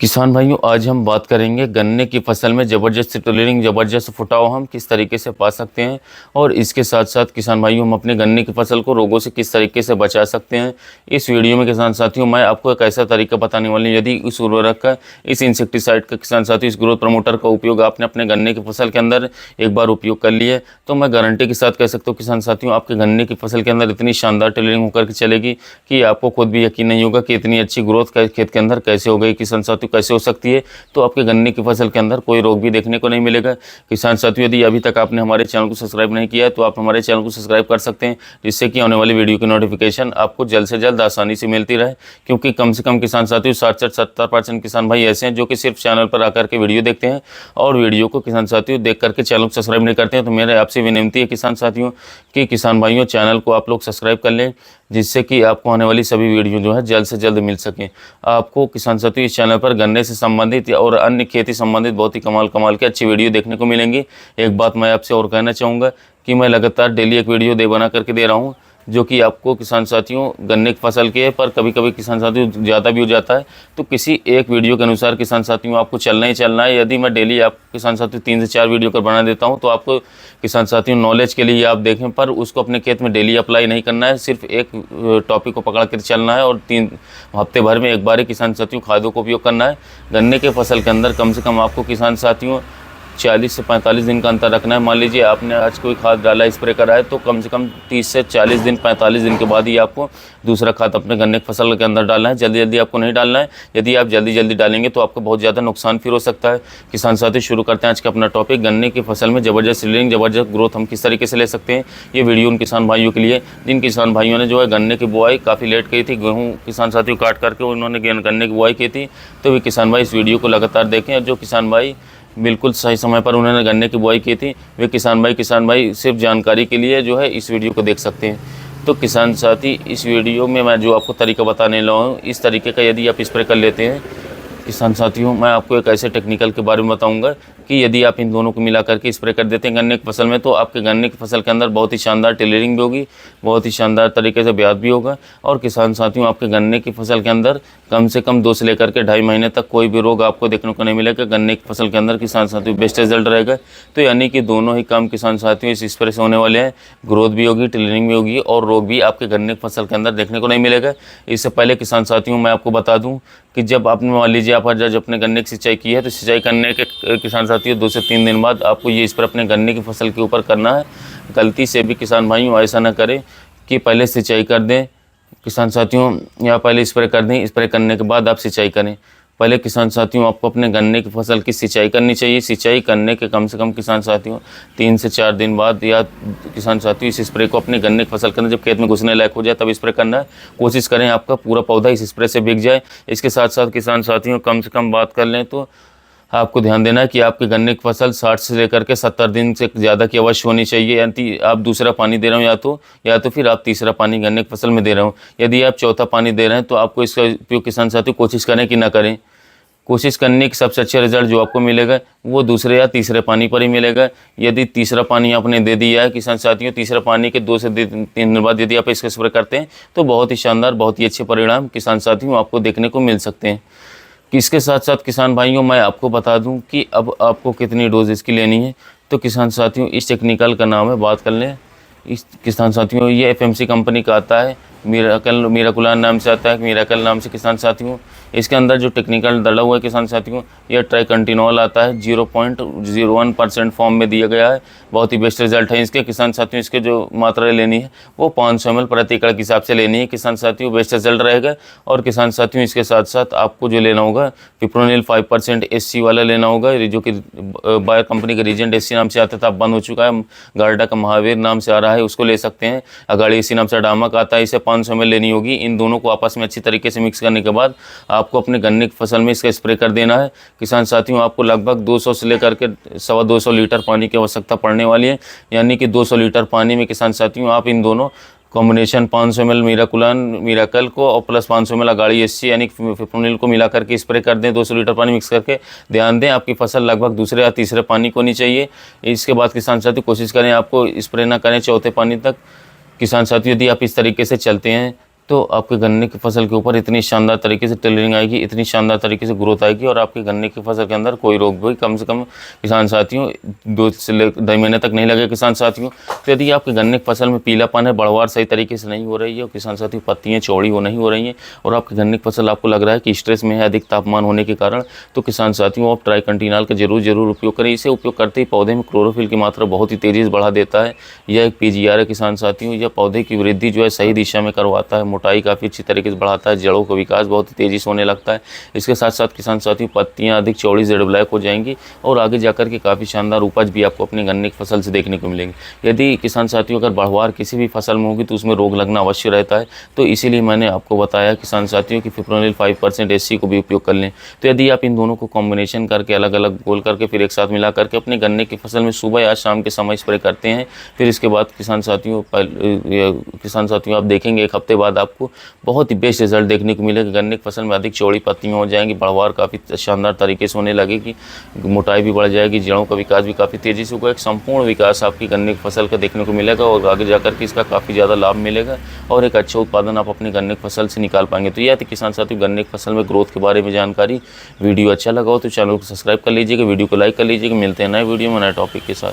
किसान भाइयों, आज हम बात करेंगे गन्ने की फसल में ज़बरदस्त टिलरिंग, ज़बरदस्त फुटाव हम किस तरीके से पा सकते हैं और इसके साथ साथ किसान भाइयों हम अपने गन्ने की फसल को रोगों से किस तरीके से बचा सकते हैं। इस वीडियो में किसान साथियों मैं आपको एक ऐसा तरीका बताने वाली हूँ, यदि इस उर्वरक का, इस इंसेक्टिसाइड का किसान साथियों, इस ग्रोथ प्रमोटर का उपयोग आपने अपने गन्ने की फसल के अंदर एक बार उपयोग कर लिए तो मैं गारंटी के साथ कह सकता हूँ किसान साथियों, आपके गन्ने की फसल के अंदर इतनी शानदार टिलरिंग होकर के चलेगी कि आपको खुद भी यकीन नहीं होगा कि इतनी अच्छी ग्रोथ खेत के अंदर कैसे हो गई। किसान साथियों, कैसे हो सकती है? तो आपके गन्ने की फसल के अंदर कोई रोग भी देखने को नहीं मिलेगा। किसान साथियों, यदि अभी तक आपने हमारे चैनल को सब्सक्राइब नहीं किया है तो आप हमारे चैनल को सब्सक्राइब कर सकते हैं, जिससे कि आने वाली वीडियो की नोटिफिकेशन आपको जल्द से जल्द आसानी से मिलती रहे। क्योंकि कम से कम किसान साथियों 60 से 70% किसान भाई ऐसे हैं जो कि सिर्फ चैनल पर आकर के वीडियो देखते हैं और वीडियो को किसान साथियों देख करके चैनल को सब्सक्राइब नहीं करते हैं। तो मेरे आपसे विनती है किसान साथियों कि किसान भाइयों चैनल को आप लोग सब्सक्राइब कर लें, जिससे कि आपको आने वाली सभी वीडियो जो है जल्द से जल्द मिल सकें। आपको किसान साथियों इस चैनल पर गन्ने से संबंधित और अन्य खेती संबंधित बहुत ही कमाल की अच्छी वीडियो देखने को मिलेंगी। एक बात मैं आपसे और कहना चाहूँगा कि मैं लगातार डेली एक वीडियो बना करके दे रहा हूँ, जो कि आपको किसान साथियों गन्ने की फसल के पर कभी कभी किसान साथियों ज़्यादा भी हो जाता है, तो किसी एक वीडियो के अनुसार किसान साथियों आपको चलना ही चलना है। यदि मैं डेली आप किसान साथियों 3 से 4 वीडियो कर बना देता हूं तो आपको किसान साथियों नॉलेज के लिए आप देखें, पर उसको अपने खेत में डेली अप्लाई नहीं करना है। सिर्फ एक टॉपिक को पकड़ कर चलना है और 3 हफ्ते भर में एक बार ही किसान साथियों खादों का उपयोग करना है। गन्ने के फसल के अंदर कम से कम आपको किसान साथियों 40 से 45 दिन का अंतर रखना है। मान लीजिए आपने आज कोई खाद डाला, स्प्रे करा है, तो कम से कम 30 से 40 दिन 45 दिन के बाद ही आपको दूसरा खाद अपने गन्ने की फसल के अंदर डालना है। जल्दी जल्दी आपको नहीं डालना है। यदि आप जल्दी जल्दी डालेंगे तो आपको बहुत ज़्यादा नुकसान फिर हो सकता है। किसान साथी, शुरू करते हैं आज का अपना टॉपिक। गन्ने की फसल में ज़बरदस्त टिलरिंग, ज़बरदस्त ग्रोथ हम किस तरीके से ले सकते हैं। ये वीडियो उन किसान भाइयों के लिए जिन किसान भाइयों ने जो है गन्ने की बुआई काफ़ी लेट की थी, गेहूँ किसान साथियों काट करके उन्होंने गन्ने की बुआई की थी, तो वे किसान भाई इस वीडियो को लगातार देखें। और जो किसान भाई बिल्कुल सही समय पर उन्होंने गन्ने की बुआई की थी, वे किसान भाई सिर्फ जानकारी के लिए जो है इस वीडियो को देख सकते हैं। तो किसान साथी, इस वीडियो में मैं जो आपको तरीका बताने लगा हूँ, इस तरीके का यदि आप स्प्रे कर लेते हैं किसान साथियों, मैं आपको एक ऐसे टेक्निकल के बारे में बताऊंगा कि यदि आप इन दोनों को मिला करके स्प्रे कर देते हैं गन्ने की फसल में, तो आपके गन्ने की फसल के अंदर बहुत ही शानदार टिलरिंग भी होगी, बहुत ही शानदार तरीके से ब्याज भी होगा। और किसान साथियों, आपके गन्ने की फसल के अंदर कम से कम 2 से लेकर के 2.5 महीने तक कोई भी रोग आपको देखने को नहीं मिलेगा। गन्ने की फसल के अंदर किसान साथियों बेस्ट रिजल्ट रहेगा। तो यानी कि दोनों ही काम किसान साथियों इस स्प्रे से होने वाले हैं। ग्रोथ भी होगी, टिलरिंग भी होगी और रोग भी आपके गन्ने की फसल के अंदर देखने को नहीं मिलेगा। इससे पहले किसान साथियों मैं आपको बता दूं कि जब आपने मान लीजिए आप जब अपने गन्ने की सिंचाई की है, तो सिंचाई करने के किसान साथियों 2 से 3 दिन बाद आपको ये स्प्रे अपने गन्ने की फसल के ऊपर करना है। गलती से भी किसान भाइयों ऐसा ना करें कि पहले सिंचाई कर दें किसान साथियों, या पहले स्प्रे कर दें, स्प्रे करने के बाद आप सिंचाई करें। पहले किसान साथियों आपको अपने गन्ने की फसल की सिंचाई करनी चाहिए। सिंचाई करने के कम से कम किसान साथियों 3 से 4 दिन बाद, या किसान साथियों इस स्प्रे को अपने गन्ने की फसल के अंदर जब खेत में घुसने लायक हो जाए तब स्प्रे करना है। कोशिश करें आपका पूरा पौधा इस स्प्रे से भीग जाए। इसके साथ साथ किसान साथियों कम से कम बात कर लें तो आपको ध्यान देना है कि आपके गन्ने की फसल 60 से लेकर के 70 दिन से ज़्यादा की अवश्य होनी चाहिए। यानी आप दूसरा पानी दे रहे हो या तो फिर आप तीसरा पानी गन्ने की फसल में दे रहे हो। यदि आप चौथा पानी दे रहे हैं तो आपको इसका उपयोग किसान साथियों कोशिश करें कि ना करें। कोशिश करने की सबसे अच्छा रिजल्ट जो आपको मिलेगा वो दूसरे या तीसरे पानी पर ही मिलेगा। यदि तीसरा पानी आपने दे दिया है किसान साथियों, तीसरा पानी के 2 से 3 दिन बाद यदि आप इसका स्प्रे करते हैं तो बहुत ही शानदार, बहुत ही अच्छे परिणाम किसान साथियों आपको देखने को मिल सकते हैं। इसके साथ साथ किसान भाइयों मैं आपको बता दूं कि अब आपको कितनी डोज इसकी लेनी है। तो किसान साथियों इस टेक्निकल का नाम है, बात कर लें इस किसान साथियों, ये FMC कंपनी का आता है, मीराकुलान नाम से आता है, मिराकल नाम से किसान साथियों। इसके अंदर जो टेक्निकल डला हुआ है किसान साथियों, यह ट्राइकंटिनोल आता है, 0.01% फॉर्म में दिया गया है। बहुत ही बेस्ट रिजल्ट है इसके किसान साथियों। इसके जो मात्रा लेनी है वो 500 ml प्रति एकड़ के हिसाब से लेनी है किसान साथियों, बेस्ट रिजल्ट रहेगा। और किसान साथियों इसके साथ साथ आपको जो लेना होगा पिप्रोनिल 5% SC वाला लेना होगा, जो कि बायर कंपनी का रीजेंट SC नाम से आता था, अब बंद हो चुका है, गार्डा का महावीर नाम से आ रहा है, उसको ले सकते हैं। अगाड़ी SC नाम से डामक आता है, इसे 500 ml लेनी होगी। इन दोनों को आपस में अच्छी तरीके से मिक्स करने के बाद आपको अपने गन्ने की फसल में इसका स्प्रे कर देना है। किसान साथियों आपको लगभग 200 से लेकर के 250 लीटर पानी की आवश्यकता पड़ने वाली है। यानी कि 200 लीटर पानी में किसान साथियों आप इन दोनों कॉम्बिनेशन 500 ml मीराकुलान मिराकल को और प्लस 500 ml अगाड़ी SC यानी फिप्रोनिल को मिला करके स्प्रे कर दें। 200 लीटर पानी मिक्स करके ध्यान दें आपकी फसल लगभग दूसरे या तीसरे पानी को नहीं चाहिए। इसके बाद किसान साथियों कोशिश करें आपको स्प्रे ना करें चौथे पानी तक। किसान साथियों यदि आप इस तरीके से चलते हैं तो आपके गन्ने की फसल के ऊपर इतनी शानदार तरीके से टेलरिंग आएगी, इतनी शानदार तरीके से ग्रोथ आएगी और आपके गन्ने की फसल के अंदर कोई रोग भी कम से कम किसान साथियों 2 से 2 महीने तक नहीं लगे किसान साथियों। तो यदि आपके गन्ने की फसल में पीलापन है, बढ़वार सही तरीके से नहीं हो रही है और किसान साथियों पत्तियाँ चौड़ी हो नहीं हो रही हैं और आपके गन्ने की फसल आपको लग रहा है कि स्ट्रेस में है अधिक तापमान होने के कारण, तो किसान साथियों आप ट्राइकंटिनाल का जरूर उपयोग करें। इसे उपयोग करते ही पौधे में क्लोरोफिल की मात्रा बहुत ही तेज़ी से बढ़ा देता है। यह एक पीजीआर है किसान साथियों। यह पौधे की वृद्धि जो है सही दिशा में करवाता है, मोटाई काफ़ी अच्छी तरीके से बढ़ाता है, जड़ों का विकास बहुत ही तेज़ी से होने लगता है। इसके साथ साथ किसान साथियों पत्तियां अधिक चौड़ी जेड ब्लैक हो जाएंगी और आगे जाकर के काफ़ी शानदार उपज भी आपको अपने गन्ने की फसल से देखने को मिलेंगे। यदि किसान साथियों अगर बढ़वार किसी भी फसल में होगी तो उसमें रोग लगना अवश्य रहता है, तो इसीलिए मैंने आपको बताया किसान साथियों कि फिप्रोनिल 5% SC को भी उपयोग कर लें। तो यदि आप इन दोनों को कॉम्बिनेशन करके अलग अलग घोल करके फिर एक साथ मिला करके अपने गन्ने की फसल में सुबह या शाम के समय स्प्रे करते हैं, फिर इसके बाद किसान साथियों आप देखेंगे एक हफ्ते बाद आपको बहुत ही बेस्ट रिजल्ट देखने को मिलेगा। गन्ने की फसल में अधिक चौड़ी पत्तियां हो जाएंगी, बढ़वार काफ़ी शानदार तरीके से होने लगेगी, मोटाई भी बढ़ जाएगी, जड़ों का विकास भी काफ़ी तेज़ी से होगा। एक संपूर्ण विकास आपकी गन्ने की फसल का देखने को मिलेगा और आगे जाकर के इसका काफ़ी ज़्यादा लाभ मिलेगा और एक अच्छा उत्पादन आप अपने गन्ने की फसल से निकाल पाएंगे। तो यह थी किसान साथियों गन्ने की फसल में ग्रोथ के बारे में जानकारी। वीडियो अच्छा लगा हो तो चैनल को सब्सक्राइब कर लीजिएगा, वीडियो को लाइक कर लीजिएगा। मिलते हैं नए वीडियो में नए टॉपिक के साथ।